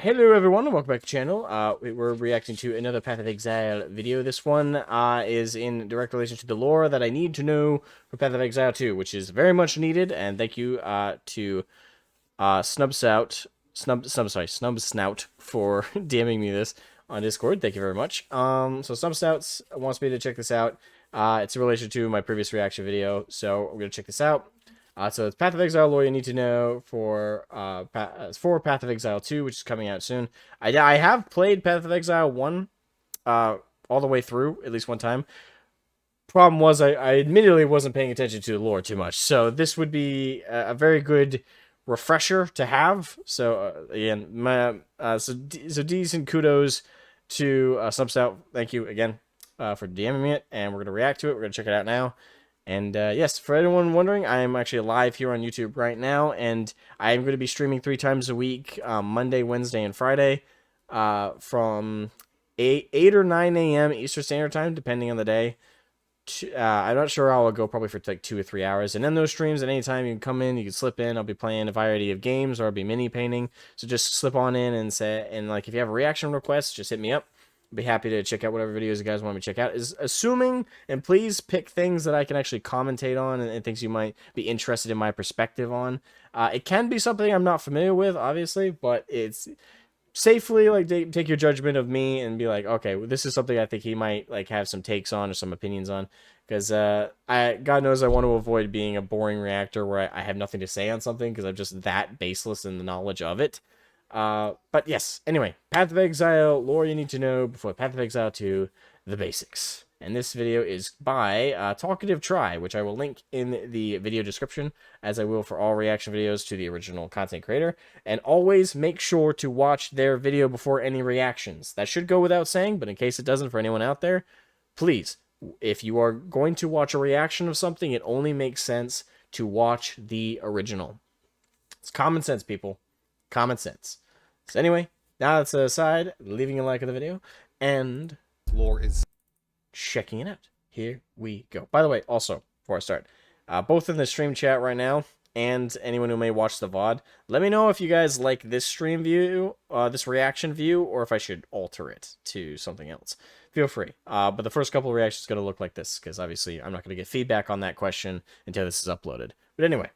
Hello everyone and welcome back to the channel. We're reacting to another Path of Exile video. This one is in direct relation to the lore that I need to know for Path of Exile 2, which is very much needed, and thank you to Snubsnout for DMing me this on Discord. Thank you very much. So Snubsnout wants me to check this out. It's in relation to my previous reaction video, so we're going to check this out. So it's Path of Exile lore you need to know for Path of Exile 2, which is coming out soon. I have played Path of Exile 1 all the way through, at least one time. Problem was, I admittedly wasn't paying attention to the lore too much, so this would be a very good refresher to have. So again, so decent kudos to Substout. Thank you again for DMing me it, and we're gonna react to it. We're gonna check it out now. And yes, for anyone wondering, I am actually live here on YouTube right now, and I am going to be streaming 3 times a week, Monday, Wednesday, and Friday, from 8 or 9 a.m. Eastern Standard Time, depending on the day. I'm not sure how I'll go, probably for like 2 or 3 hours. And in those streams, at any time, you can come in, you can slip in. I'll be playing a variety of games, or I'll be mini painting. So just slip on in and say, and like if you have a reaction request, just hit me up. Be happy to check out whatever videos you guys want me to check out. Is assuming, and please pick things that I can actually commentate on and things you might be interested in my perspective on. It can be something I'm not familiar with, obviously, but it's safely like take your judgment of me and be like, okay, well, this is something I think he might like have some takes on or some opinions on. Because God knows I want to avoid being a boring reactor where I have nothing to say on something because I'm just that baseless in the knowledge of it. But yes, anyway, Path of Exile, lore you need to know before Path of Exile 2, the basics. And this video is by Talkative Try, which I will link in the video description, as I will for all reaction videos to the original content creator. And always make sure to watch their video before any reactions. That should go without saying, but in case it doesn't for anyone out there, please, if you are going to watch a reaction of something, it only makes sense to watch the original. It's common sense, people. Common sense. So anyway, now that's aside, leaving a like on the video, and lore is checking it out. Here we go. By the way, also, before I start, both in the stream chat right now, and anyone who may watch the VOD, let me know if you guys like this stream view, this reaction view, or if I should alter it to something else. Feel free. But the first couple of reactions are going to look like this, because obviously I'm not going to get feedback on that question until this is uploaded. But anyway,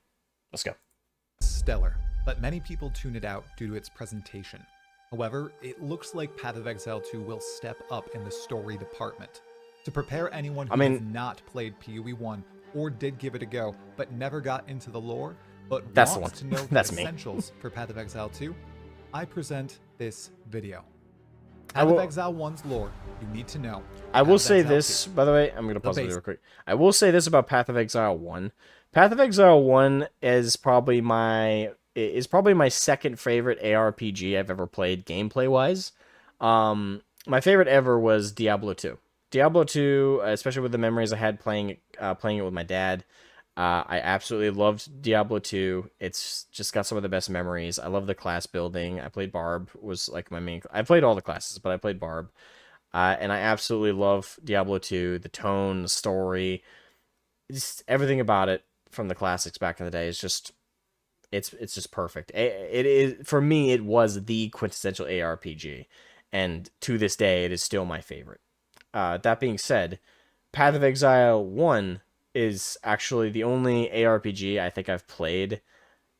let's go. stellar, but many people tune it out due to its presentation. However, it looks like Path of Exile 2 will step up in the story department. To prepare anyone who has not played PoE 1 or did give it a go, but never got into the lore, but wants to know the essentials for Path of Exile 2, I present this video. Path of Exile 1's lore you need to know. I will say this, by the way, I'm going to pause it real quick. I will say this about Path of Exile 1. Path of Exile 1 is probably my second favorite ARPG I've ever played gameplay-wise. My favorite ever was Diablo 2. Diablo 2, especially with the memories I had playing it with my dad. I absolutely loved Diablo 2. It's just got some of the best memories. I love the class building. I played Barb, was like my main... I played all the classes, but I played Barb. And I absolutely love Diablo 2. The tone, the story, just everything about it from the classics back in the day is just... It's just perfect. It is, for me, it was the quintessential ARPG. And to this day, it is still my favorite. That being said, Path of Exile 1 is actually the only ARPG I think I've played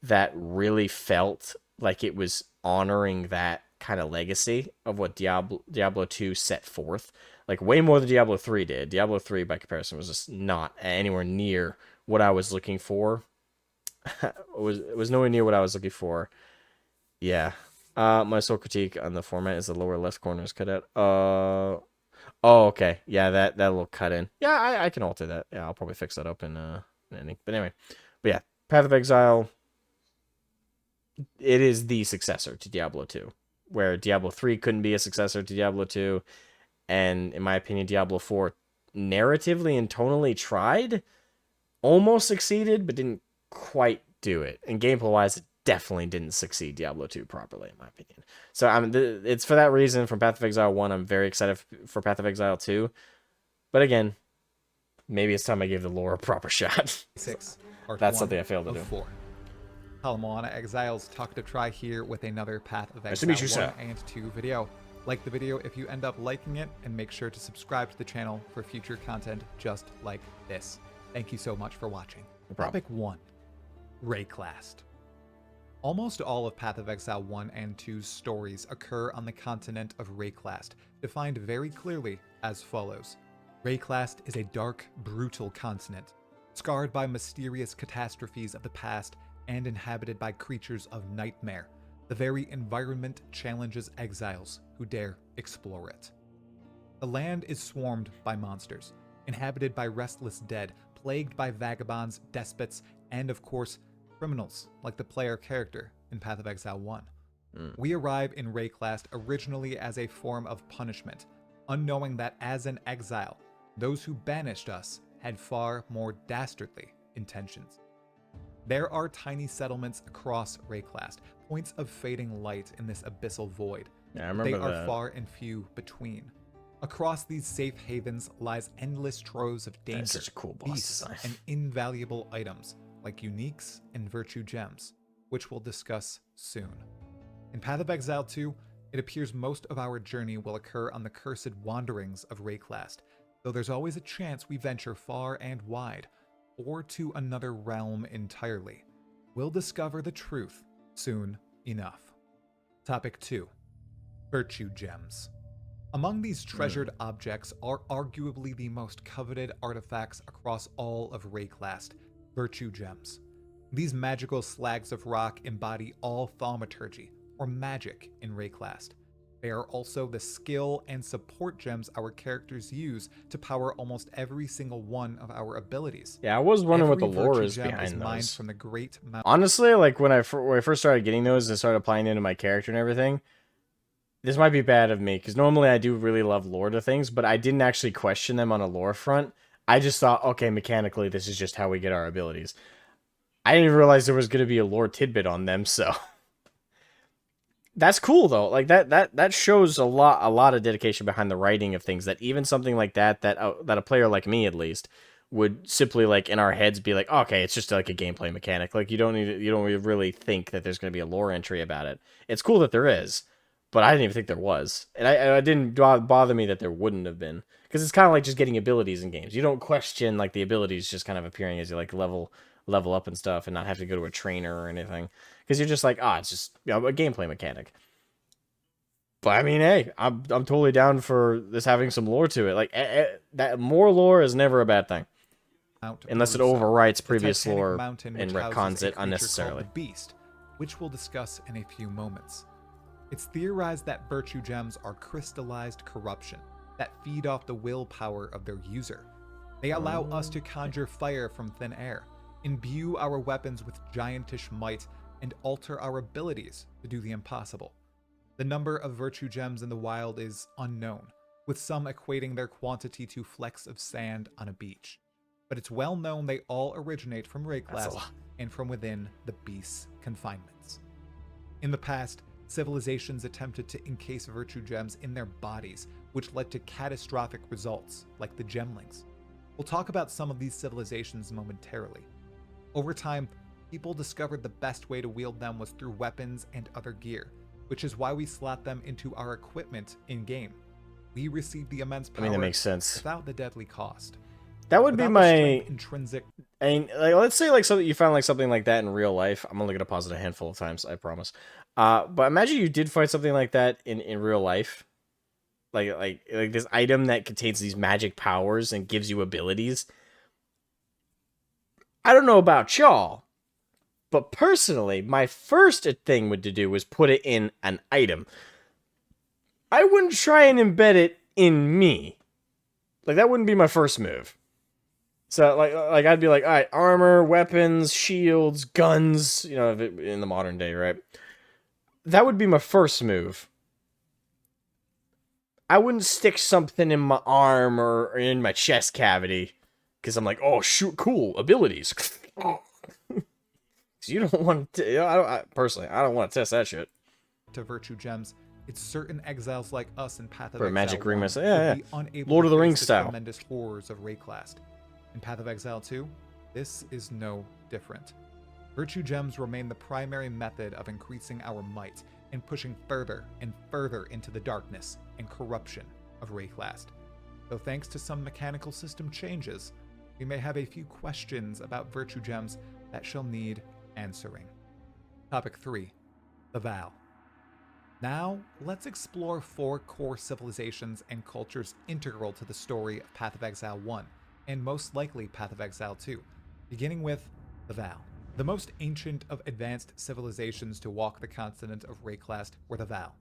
that really felt like it was honoring that kind of legacy of what Diablo 2 set forth. Like, way more than Diablo 3 did. Diablo 3, by comparison, was just not anywhere near what I was looking for. it was nowhere near what I was looking for. Yeah. My sole critique on the format is the lower left corner is cut out. Oh, okay. Yeah, that little cut in. Yeah, I can alter that. Yeah, I'll probably fix that up in ending. But anyway. But yeah, Path of Exile, it is the successor to Diablo 2. Where Diablo 3 couldn't be a successor to Diablo 2. And in my opinion, Diablo 4 narratively and tonally tried. Almost succeeded, but didn't quite do it. And gameplay-wise, it definitely didn't succeed Diablo 2 properly, in my opinion. So it's for that reason, from Path of Exile 1, I'm very excited for Path of Exile 2. But again, maybe it's time I give the lore a proper shot. That's something I failed to do. 4. Moana Exiles Talk to Try here with another Path of Nice to meet Exile you, 1 sir. and 2 video. Like the video if you end up liking it, and make sure to subscribe to the channel for future content just like this. Thank you so much for watching. No problem. Topic 1. Rayclast. Almost all of Path of Exile 1 and 2's stories occur on the continent of Rayclast, defined very clearly as follows. Rayclast is a dark, brutal continent, scarred by mysterious catastrophes of the past and inhabited by creatures of nightmare. The very environment challenges exiles who dare explore it. The land is swarmed by monsters, inhabited by restless dead, plagued by vagabonds, despots, and of course, criminals like the player character in Path of Exile 1. We arrive in Rayclast originally as a form of punishment, unknowing that as an exile, those who banished us had far more dastardly intentions. There are tiny settlements across Rayclast, points of fading light in this abyssal void. Yeah, I remember They that. are far and few between. Across these safe havens lies endless troves of danger, That's such a cool boss beasts, design. and invaluable items like uniques and virtue gems, which we'll discuss soon. In Path of Exile 2, it appears most of our journey will occur on the cursed wanderings of Rayclast, though there's always a chance we venture far and wide, or to another realm entirely. We'll discover the truth soon enough. Topic 2. Virtue Gems. Among these treasured objects are arguably the most coveted artifacts across all of Rayclast, Virtue Gems. These magical slags of rock embody all thaumaturgy, or magic, in Rayclast. They are also the skill and support gems our characters use to power almost every single one of our abilities. Yeah, I was wondering what the Every lore virtue is gem behind mined those. from the great mountain. Honestly, like when I first started getting those and started applying it to my character and everything, this might be bad of me because normally I do really love lore to things, but I didn't actually question them on a lore front. I just thought, okay, mechanically, this is just how we get our abilities. I didn't even realize there was going to be a lore tidbit on them, so that's cool though. Like that shows a lot of dedication behind the writing of things. That even something like that a player like me at least would simply like in our heads be like, okay, it's just like a gameplay mechanic. Like you don't really think that there's going to be a lore entry about it. It's cool that there is, but I didn't even think there was, and I didn't bother me that there wouldn't have been, because it's kind of like just getting abilities in games. You don't question like the abilities just kind of appearing as you like level up and stuff, and not have to go to a trainer or anything, because you're just like, it's just a gameplay mechanic. But I mean, hey, I'm totally down for this having some lore to it. Like that more lore is never a bad thing, unless it overwrites previous lore and retcons it unnecessarily. The Beast, which we'll discuss in a few moments. It's theorized that virtue gems are crystallized corruption that feed off the willpower of their user. They allow us to conjure fire from thin air, imbue our weapons with giantish might, and alter our abilities to do the impossible. The number of virtue gems in the wild is unknown, with some equating their quantity to flecks of sand on a beach. But it's well known they all originate from Rayclast and from within the beast's confinements. In the past, civilizations attempted to encase virtue gems in their bodies, which led to catastrophic results, like the Gemlings. We'll talk about some of these civilizations momentarily. Over time, people discovered the best way to wield them was through weapons and other gear, which is why we slot them into our equipment in-game. We receive the immense power that makes sense without the deadly cost. That would be my intrinsic. I mean, like, let's say like something you found like something like that in real life. I'm only gonna pause it a handful of times, I promise. But imagine you did find something like that in real life, like this item that contains these magic powers and gives you abilities. I don't know about y'all, but personally, my first thing to do was put it in an item. I wouldn't try and embed it in me. Like that wouldn't be my first move. So like I'd be like, all right, armor, weapons, shields, guns, in the modern day, right? That would be my first move. I wouldn't stick something in my arm or in my chest cavity because I'm like, oh shoot, cool abilities. So you don't want to. Personally, I don't want to test that shit. To virtue gems, it's certain exiles like us in Path of For Exile Magic Ring, would be unable Lord of the to Rings face style. Tremendous horrors of Rayclast. In Path of Exile 2, this is no different. Virtue gems remain the primary method of increasing our might and pushing further and further into the darkness and corruption of Wraeclast. Though thanks to some mechanical system changes, we may have a few questions about virtue gems that shall need answering. Topic 3. The Vow. Now, let's explore 4 core civilizations and cultures integral to the story of Path of Exile 1, and most likely Path of Exile 2, beginning with the Vow. The most ancient of advanced civilizations to walk the continent of Wraeclast were the Vow.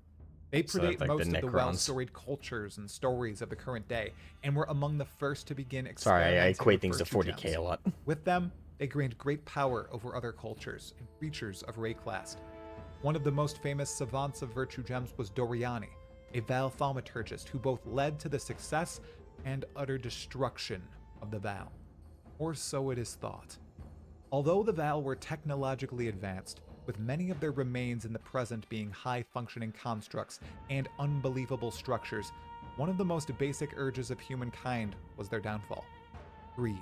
They predate like most the of the Necrons. well-storied cultures and stories of the current day, and were among the first to begin Sorry, I experimenting equate with things to virtue 40k gems. a lot. With them, they gained great power over other cultures and creatures of Wraeclast. One of the most famous savants of virtue gems was Doriani, a Val thaumaturgist who both led to the success and utter destruction of the Vow. Or so it is thought. Although the Val were technologically advanced, with many of their remains in the present being high-functioning constructs and unbelievable structures, one of the most basic urges of humankind was their downfall: greed.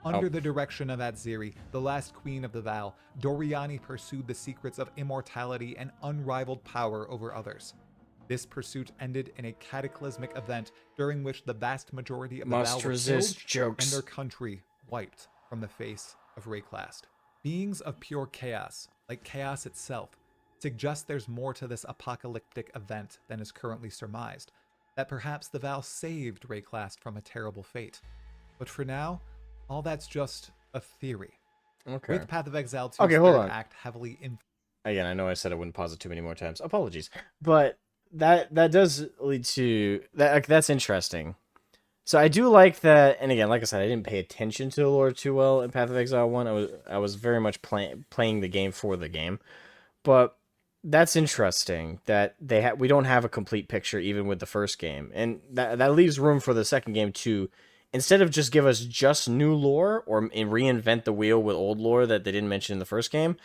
Under the direction of Adziri, the last queen of the Val, Doriani pursued the secrets of immortality and unrivaled power over others. This pursuit ended in a cataclysmic event during which the vast majority of the Val were killed and their country wiped from the face of Wraeclast. Beings of pure chaos, like chaos itself, suggest there's more to this apocalyptic event than is currently surmised, that perhaps the Val saved Wraeclast from a terrible fate. But for now, all that's just a theory. Okay. With Path of Exile 2's hold third on. act heavily Again, I know I said I wouldn't pause it too many more times. Apologies. But that does lead to that. Like, that's interesting. So I do like that, and again, like I said, I didn't pay attention to the lore too well in Path of Exile 1. I was very much playing the game for the game. But that's interesting that we don't have a complete picture even with the first game. And that leaves room for the second game to, instead of just give us just new lore or reinvent the wheel with old lore that they didn't mention in the first game.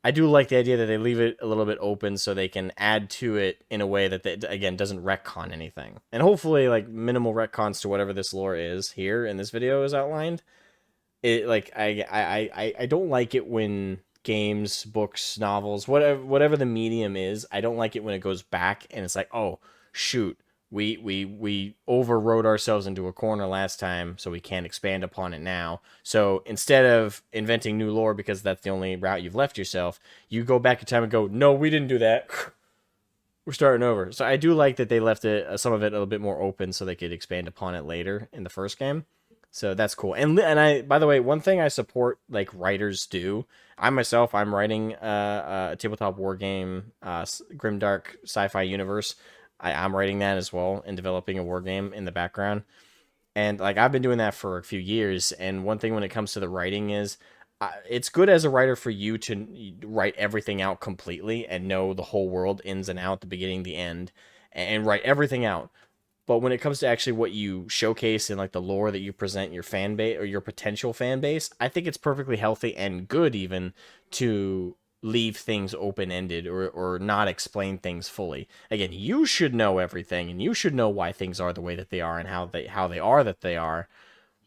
I do like the idea that they leave it a little bit open so they can add to it in a way that, again, doesn't retcon anything. And hopefully, like, minimal retcons to whatever this lore is here in this video is outlined. I don't like it when games, books, novels, whatever the medium is, I don't like it when it goes back and it's like, oh, shoot, we overrode ourselves into a corner last time, so we can't expand upon it now. So instead of inventing new lore because that's the only route you've left yourself, you go back in time and go, no, we didn't do that. We're starting over. So I do like that they left some of it a little bit more open so they could expand upon it later in the first game. So that's cool. And I, by the way, one thing I support, like, writers do. I'm writing a tabletop war game, grimdark sci-fi universe. I'm writing that as well and developing a war game in the background. And, like, I've been doing that for a few years. And one thing when it comes to the writing is, it's good as a writer for you to write everything out completely and know the whole world ins and out, the beginning, the end, and write everything out. But when it comes to actually what you showcase and, like, the lore that you present your fan base or your potential fan base, I think it's perfectly healthy and good even to leave things open-ended or not explain things fully. Again, you should know everything and you should know why things are the way that they are and how they are that they are.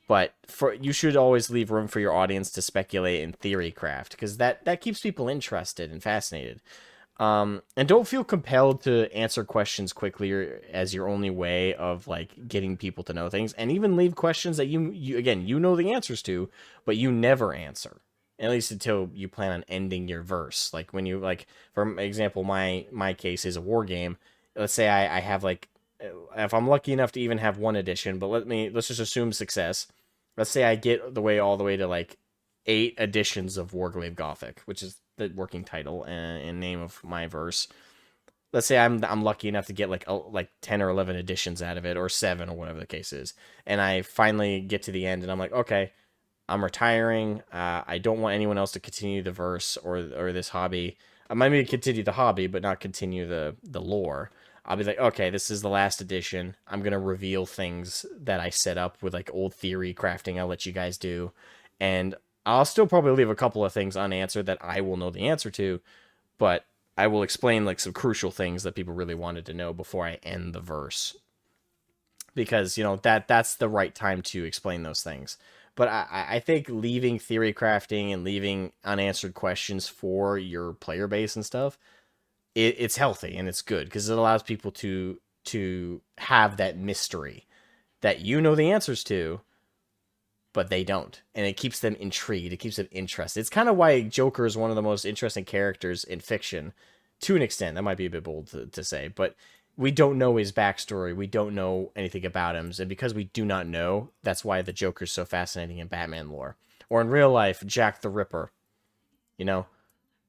But you should always leave room for your audience to speculate and theory craft, because that keeps people interested and fascinated. And don't feel compelled to answer questions quickly as your only way of, like, getting people to know things. And even leave questions that you again, you know the answers to, but you never answer. At least until you plan on ending your verse. Like, when you, like, for example, my case is a war game. Let's say I have, like, if I'm lucky enough to even have one edition, but let's just assume success. Let's say I get all the way to, like, 8 editions of Warglaive Gothic, which is the working title and name of my verse. Let's say I'm lucky enough to get like 10 or 11 editions out of it, or 7, or whatever the case is, and I finally get to the end and I'm like, okay, I'm retiring. I don't want anyone else to continue the verse or this hobby. I might maybe continue the hobby, but not continue the lore. I'll be like, okay, this is the last edition. I'm gonna reveal things that I set up with, like, old theory crafting. I'll let you guys do, and I'll still probably leave a couple of things unanswered that I will know the answer to, but I will explain, like, some crucial things that people really wanted to know before I end the verse. Because, that's the right time to explain those things. But I think leaving theory crafting and leaving unanswered questions for your player base and stuff, it's healthy and it's good because it allows people to have that mystery that you know the answers to, but they don't. And it keeps them intrigued. It keeps them interested. It's kind of why Joker is one of the most interesting characters in fiction, to an extent. That might be a bit bold to say, but we don't know his backstory. We don't know anything about him. And because we do not know, that's why the Joker's so fascinating in Batman lore. Or in real life, Jack the Ripper. You know,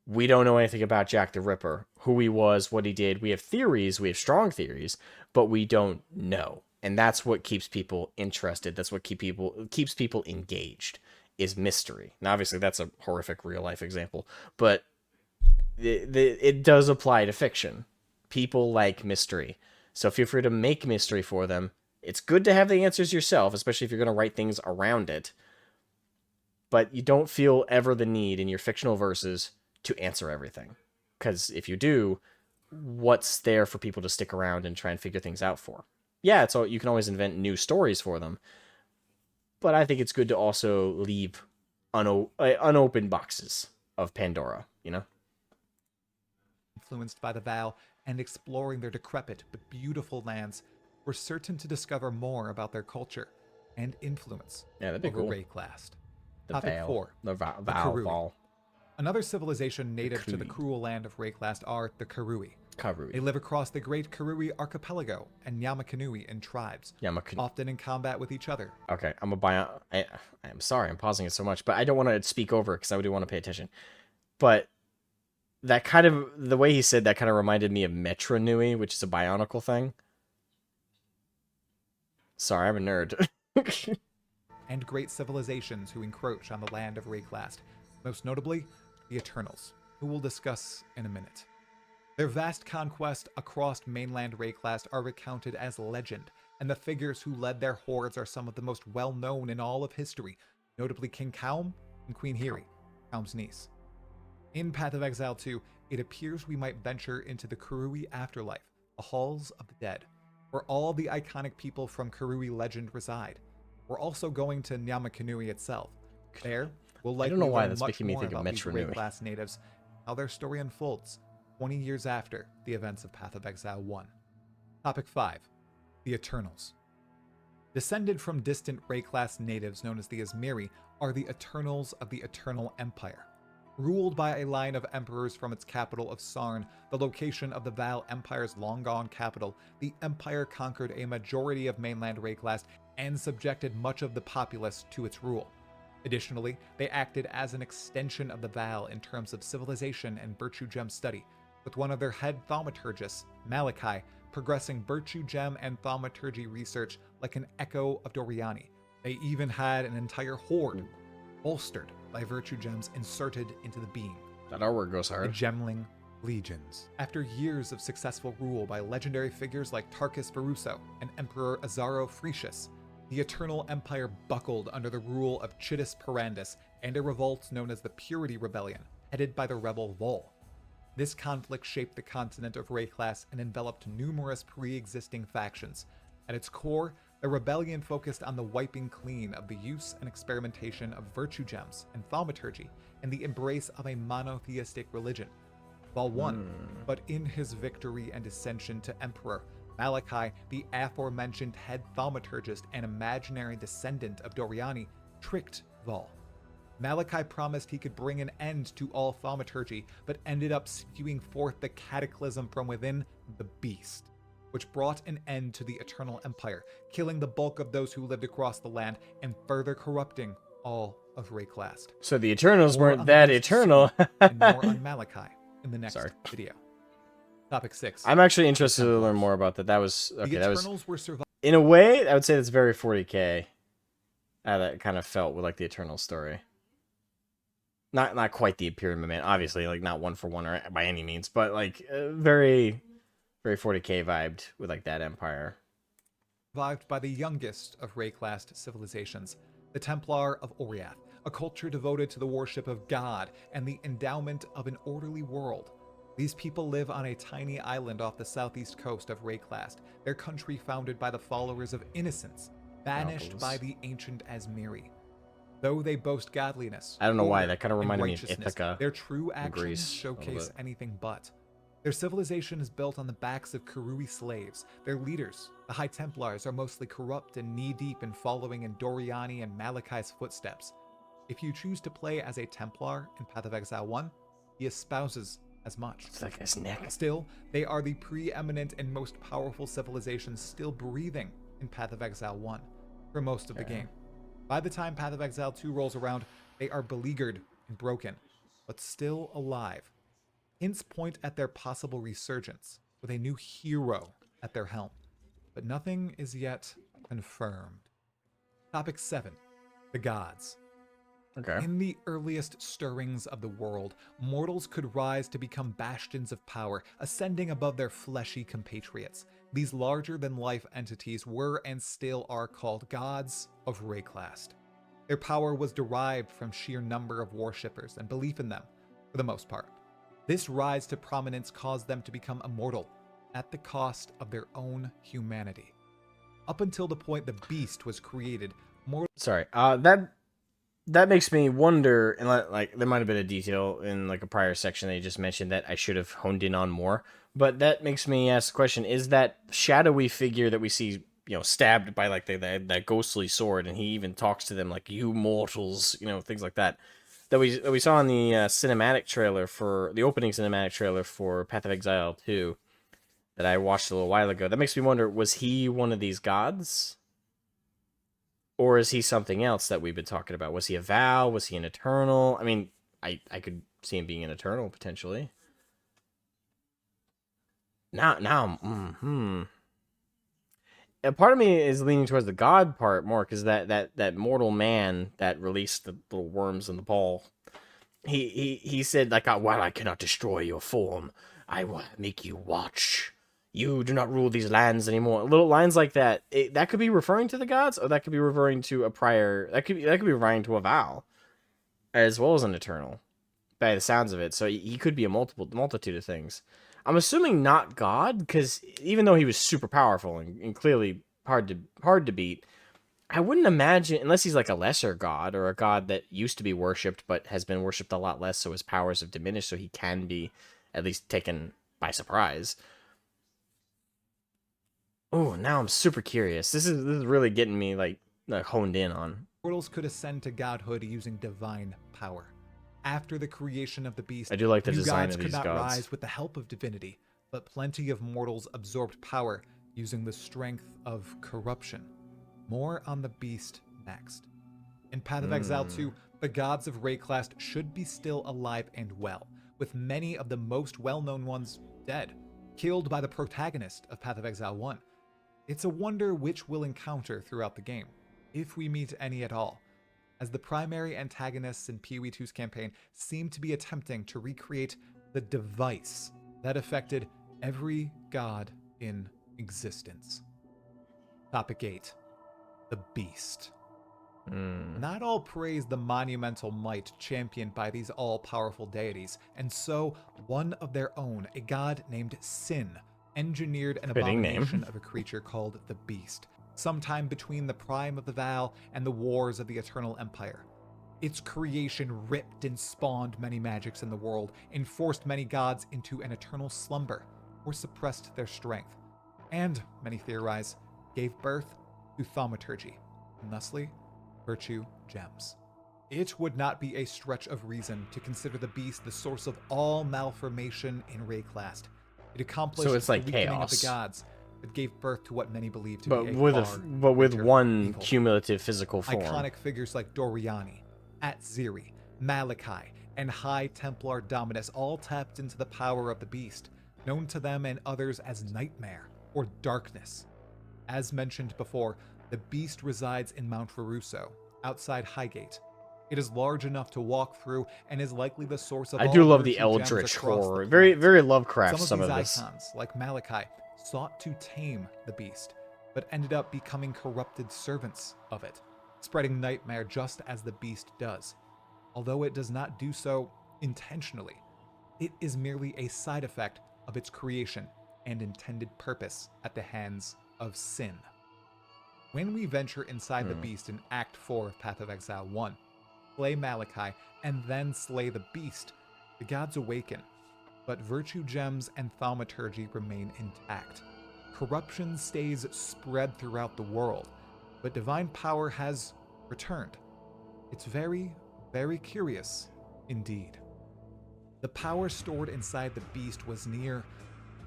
we don't know anything about Jack the Ripper, who he was, what he did. We have theories, we have strong theories, but we don't know. And that's what keeps people interested. That's what keeps people engaged, is mystery. Now, obviously, that's a horrific real life example, but it does apply to fiction. People like mystery, so feel free to make mystery for them. It's good to have the answers yourself, especially if you're going to write things around it. But you don't feel ever the need in your fictional verses to answer everything. Because if you do, what's there for people to stick around and try and figure things out for? Yeah, it's all, you can always invent new stories for them. But I think it's good to also leave unopened boxes of Pandora, you know? Influenced by the vow and exploring their decrepit but beautiful lands, we're certain to discover more about their culture and influence Yeah, that'd be over cool. Rayclast. The Topic veil. 4. The The vow. Karui. Another civilization native to the Karui. cruel land of Rayclast are the Karui. They Karui. live across the Great Karui Archipelago and Yamakanui in tribes, often in combat with each other. Okay, I'm I'm sorry, I'm pausing it so much, but I don't want to speak over it because I do want to pay attention. But that kind of, the way he said that kind of reminded me of Metro Nui, which is a Bionicle thing. Sorry, I'm a nerd. And great civilizations who encroach on the land of Rayclast, most notably the Eternals, who we'll discuss in a minute. Their vast conquest across mainland Rayclast are recounted as legend, and the figures who led their hordes are some of the most well-known in all of history, notably King Kaum and Queen Hiri, Kaum's niece. In Path of Exile 2, it appears we might venture into the Karui afterlife, the halls of the dead, where all the iconic people from Karui legend reside. We're also going to Nyamakanui itself. There, we'll likely learn much more about these Rayclast natives, how their story unfolds 20 years after the events of Path of Exile 1. Topic 5. The Eternals. Descended from distant Rayclast natives known as the Asmiri are the Eternals of the Eternal Empire. Ruled by a line of emperors from its capital of Sarn, the location of the Val Empire's long-gone capital, the Empire conquered a majority of mainland Rayclast and subjected much of the populace to its rule. Additionally, they acted as an extension of the Val in terms of civilization and virtue gem study, with one of their head thaumaturgists, Malachi, progressing virtue gem and thaumaturgy research like an echo of Doriani. They even had an entire horde, bolstered by virtue gems inserted into the being. That artwork goes hard. The Gemling Legions. After years of successful rule by legendary figures like Tarkus Veruso and Emperor Azaro Fretius, the Eternal Empire buckled under the rule of Chittus Perandus and a revolt known as the Purity Rebellion, headed by the rebel Vol. This conflict shaped the continent of Rayclast and enveloped numerous pre-existing factions. At its core, the rebellion focused on the wiping clean of the use and experimentation of virtue gems and thaumaturgy and the embrace of a monotheistic religion. Vol won, but in his victory and ascension to Emperor, Malachi, the aforementioned head thaumaturgist and imaginary descendant of Doriani, tricked Vol. Malachi promised he could bring an end to all thaumaturgy, but ended up spewing forth the cataclysm from within, the Beast, which brought an end to the Eternal Empire, killing the bulk of those who lived across the land and further corrupting all of Rayclast. So the Eternals weren't that eternal. And more on Malachi in the next video. Topic 6. I'm actually interested to learn more about that. That was okay. The Eternals were in a way, I would say that's very 40K. That kind of felt with like the Eternal story. Not quite the Imperium Man, obviously, like not one for one or by any means, but like very 40K vibed with like that empire. Survived by the youngest of Rayclast civilizations, the Templar of Oriath, a culture devoted to the worship of God and the endowment of an orderly world. These people live on a tiny island off the southeast coast of Rayclast, their country founded by the followers of Innocence, banished by the ancient Asmiri. Though they boast godliness, I don't know why, order, that kind of and reminded me of righteousness, Ithaca their true in actions Greece a little showcase bit. anything but. Their civilization is built on the backs of Karui slaves. Their leaders, the High Templars, are mostly corrupt and knee-deep in following in Doriani and Malachi's footsteps. If you choose to play as a Templar in Path of Exile 1, he espouses as much. It's like his neck. Still, they are the preeminent and most powerful civilization still breathing in Path of Exile 1 for most of the game. By the time Path of Exile 2 rolls around, they are beleaguered and broken, but still alive. Hints point at their possible resurgence, with a new hero at their helm, but nothing is yet confirmed. Topic 7. The Gods. Okay. In the earliest stirrings of the world, mortals could rise to become bastions of power, ascending above their fleshy compatriots. These larger-than-life entities were and still are called gods of Rayclast. Their power was derived from sheer number of worshippers and belief in them, for the most part. This rise to prominence caused them to become immortal, at the cost of their own humanity. Up until the point the beast was created, Sorry. That makes me wonder, and like there might have been a detail in like a prior section that you just mentioned that I should have honed in on more. But that makes me ask the question: is that shadowy figure that we see, stabbed by like that ghostly sword, and he even talks to them like "you mortals," things like that, that we saw in the cinematic trailer for the opening cinematic trailer for Path of Exile 2 that I watched a little while ago. That makes me wonder: was he one of these gods? Or is he something else that we've been talking about? Was he a Vow? Was he an Eternal? I mean, I could see him being an Eternal, potentially. Now, a part of me is leaning towards the God part more, because that mortal man that released the little worms in the ball, he said, like, while I cannot destroy your form, I will make you watch. You do not rule these lands anymore. Little lines like that. That could be referring to the gods, or that could be referring to a prior. That could be referring to a vow, as well as an eternal, by the sounds of it. So he could be a multitude of things. I'm assuming not God, because even though he was super powerful and clearly hard to beat, I wouldn't imagine, unless he's like a lesser god or a god that used to be worshipped but has been worshipped a lot less, so his powers have diminished, so he can be at least taken by surprise. Oh, now I'm super curious. This is really getting me like honed in on. mortals could ascend to godhood using divine power. After the creation of the beast, I do like the new design gods of could these not gods. rise with the help of divinity, but plenty of mortals absorbed power using the strength of corruption. More on the beast next. In Path of Exile 2, the gods of Rayclast should be still alive and well, with many of the most well-known ones dead, killed by the protagonist of Path of Exile 1. It's a wonder which we'll encounter throughout the game, if we meet any at all, as the primary antagonists in PoE 2's campaign seem to be attempting to recreate the device that affected every god in existence. Topic 8. The Beast. Not all praise the monumental might championed by these all-powerful deities, and so one of their own, a god named Sin, engineered an Fitting abomination name. of a creature called the Beast, sometime between the prime of the Val and the wars of the Eternal Empire. Its creation ripped and spawned many magics in the world, and forced many gods into an eternal slumber, or suppressed their strength, and, many theorize, gave birth to thaumaturgy, and thusly, virtue gems. It would not be a stretch of reason to consider the beast the source of all malformation in Rayclast. It accomplished So it's like the weakening of the chaos, gods, but gave birth to what many believe to but be a with far with greater one evil. cumulative physical form. Iconic figures like Doriani, Atziri, Malachi, and High Templar Dominus all tapped into the power of the beast, known to them and others as Nightmare or Darkness. As mentioned before, the beast resides in Mount Veruso, outside Highgate. It is large enough to walk through and is likely the source of I all do love the virtue gems eldritch across horror. the Very planet. Lovecraft. Some Some of of these this. icons, like Malachi, sought to tame the beast, but ended up becoming corrupted servants of it, spreading nightmare just as the beast does. Although it does not do so intentionally, it is merely a side effect of its creation and intended purpose at the hands of Sin. When we venture inside the beast in Act 4 of Path of Exile 1, slay Malachi, and then slay the beast, the gods awaken. But virtue gems and thaumaturgy remain intact. Corruption stays spread throughout the world, but divine power has returned. It's very, very curious indeed. The power stored inside the beast was near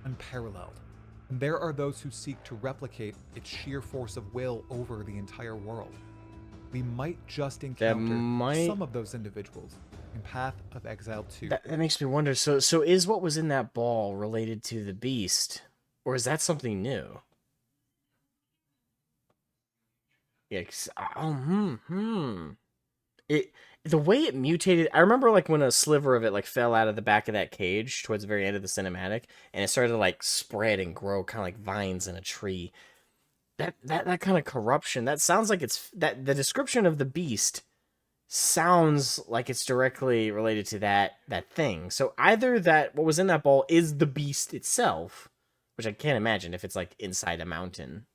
unparalleled, and there are those who seek to replicate its sheer force of will over the entire world. We might just encounter some of those individuals in Path of Exile 2. That makes me wonder, so is what was in that ball related to the beast? Or is that something new? Yeah, the way it mutated, I remember like when a sliver of it like fell out of the back of that cage towards the very end of the cinematic, and it started to like spread and grow kind of like vines in a tree. That kind of corruption, that sounds like it's that the description of the beast sounds like it's directly related to that thing. So either that what was in that ball is the beast itself, which I can't imagine if it's like inside a mountain.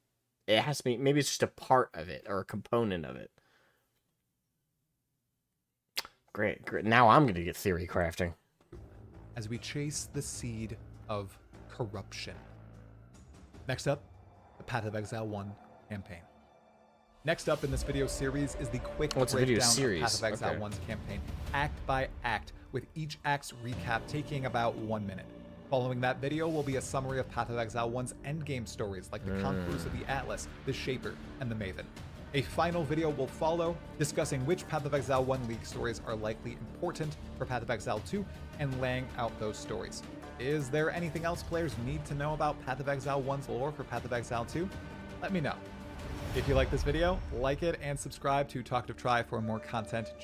It has to be, maybe it's just a part of it or a component of it. Great. Now I'm going to get theory crafting. As we chase the seed of corruption. Next up, the Path of Exile 1 campaign. Next up in this video series is the quick breakdown of Path of Exile 1's campaign, act by act, with each act's recap taking about 1 minute. Following that video will be a summary of Path of Exile 1's endgame stories like the Conquerors of the Atlas, the Shaper, and the Maven. A final video will follow, discussing which Path of Exile 1 league stories are likely important for Path of Exile 2, and laying out those stories. Is there anything else players need to know about Path of Exile 1's lore for Path of Exile 2? Let me know. If you like this video, like it and subscribe to Talk to Try for more content.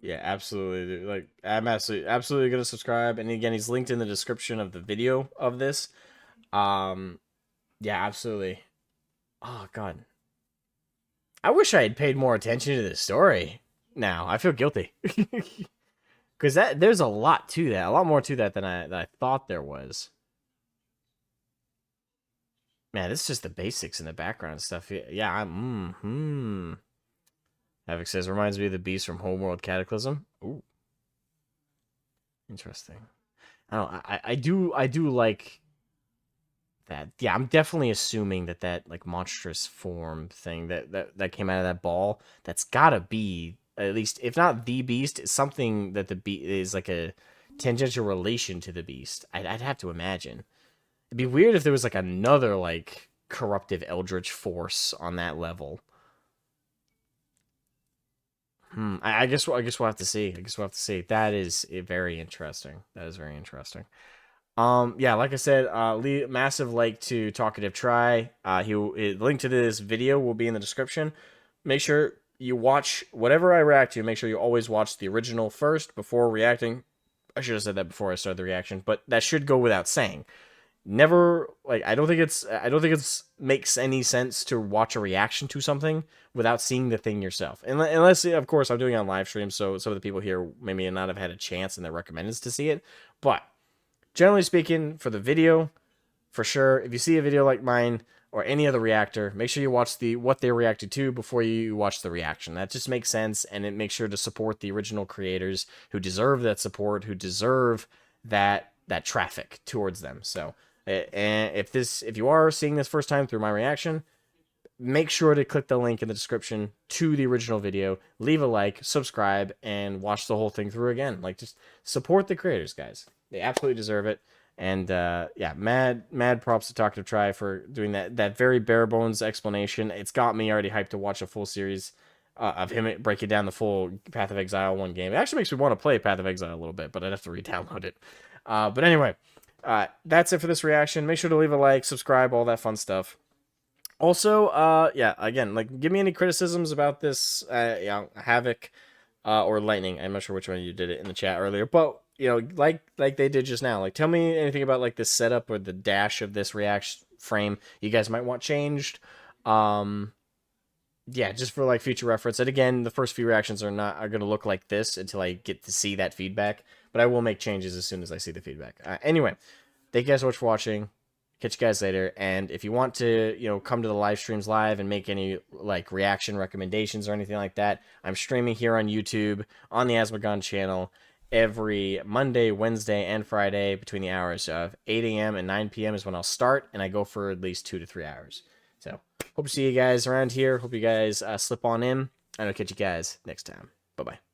Yeah, absolutely. Dude. Like, I'm absolutely gonna subscribe. And again, he's linked in the description of the video of this. Yeah, absolutely. Oh God, I wish I had paid more attention to this story. Now I feel guilty because there's a lot to that, a lot more to that than I thought there was. Man, this is just the basics in the background stuff. Yeah, Havoc says, reminds me of the beast from Homeworld Cataclysm. Ooh. Interesting. I do like that. Yeah, I'm definitely assuming that like monstrous form thing that came out of that ball, that's gotta be, at least, if not the beast, it's something that the beast is like a tangential relation to the beast. I'd have to imagine. It'd be weird if there was like another like corruptive eldritch force on that level. I guess we'll have to see. That is very interesting. Yeah, like I said, massive like to Talkative Try. Link to this video will be in the description. Make sure you watch whatever I react to. Make sure you always watch the original first before reacting. I should have said that before I started the reaction, but that should go without saying. Never, like, I don't think it's makes any sense to watch a reaction to something without seeing the thing yourself. Unless, of course, I'm doing it on live stream, so some of the people here maybe not have had a chance and they're recommended to see it. But generally speaking, for the video, for sure, if you see a video like mine or any other reactor, make sure you watch what they reacted to before you watch the reaction. That just makes sense, and it makes sure to support the original creators who deserve that support, who deserve that traffic towards them. So, and if you are seeing this first time through my reaction, make sure to click the link in the description to the original video, leave a like, subscribe, and watch the whole thing through again. Like, just support the creators, guys. They absolutely deserve it. And yeah, mad props to Talkative Try for doing that very bare bones explanation. It's got me already hyped to watch a full series of him breaking down the full Path of Exile 1 game. It actually makes me want to play Path of Exile a little bit, but I'd have to re-download it. But anyway, that's it for this reaction. Make sure to leave a like, subscribe, all that fun stuff. Also, yeah, again, like, give me any criticisms about this, Havoc or Lightning. I'm not sure which one you did it in the chat earlier, but you know, like they did just now. Like, tell me anything about like the setup or the dash of this reaction frame you guys might want changed. Yeah, just for like future reference. And again, the first few reactions are gonna look like this until I get to see that feedback. But I will make changes as soon as I see the feedback. Anyway, thank you guys so much for watching. Catch you guys later. And if you want to, come to the live streams live and make any like reaction recommendations or anything like that, I'm streaming here on YouTube on the Asmogan channel every Monday, Wednesday, and Friday between the hours of 8 a.m. and 9 p.m. is when I'll start, and I go for at least 2 to 3 hours. So hope to see you guys around here. Hope you guys slip on in, and I'll catch you guys next time. Bye-bye.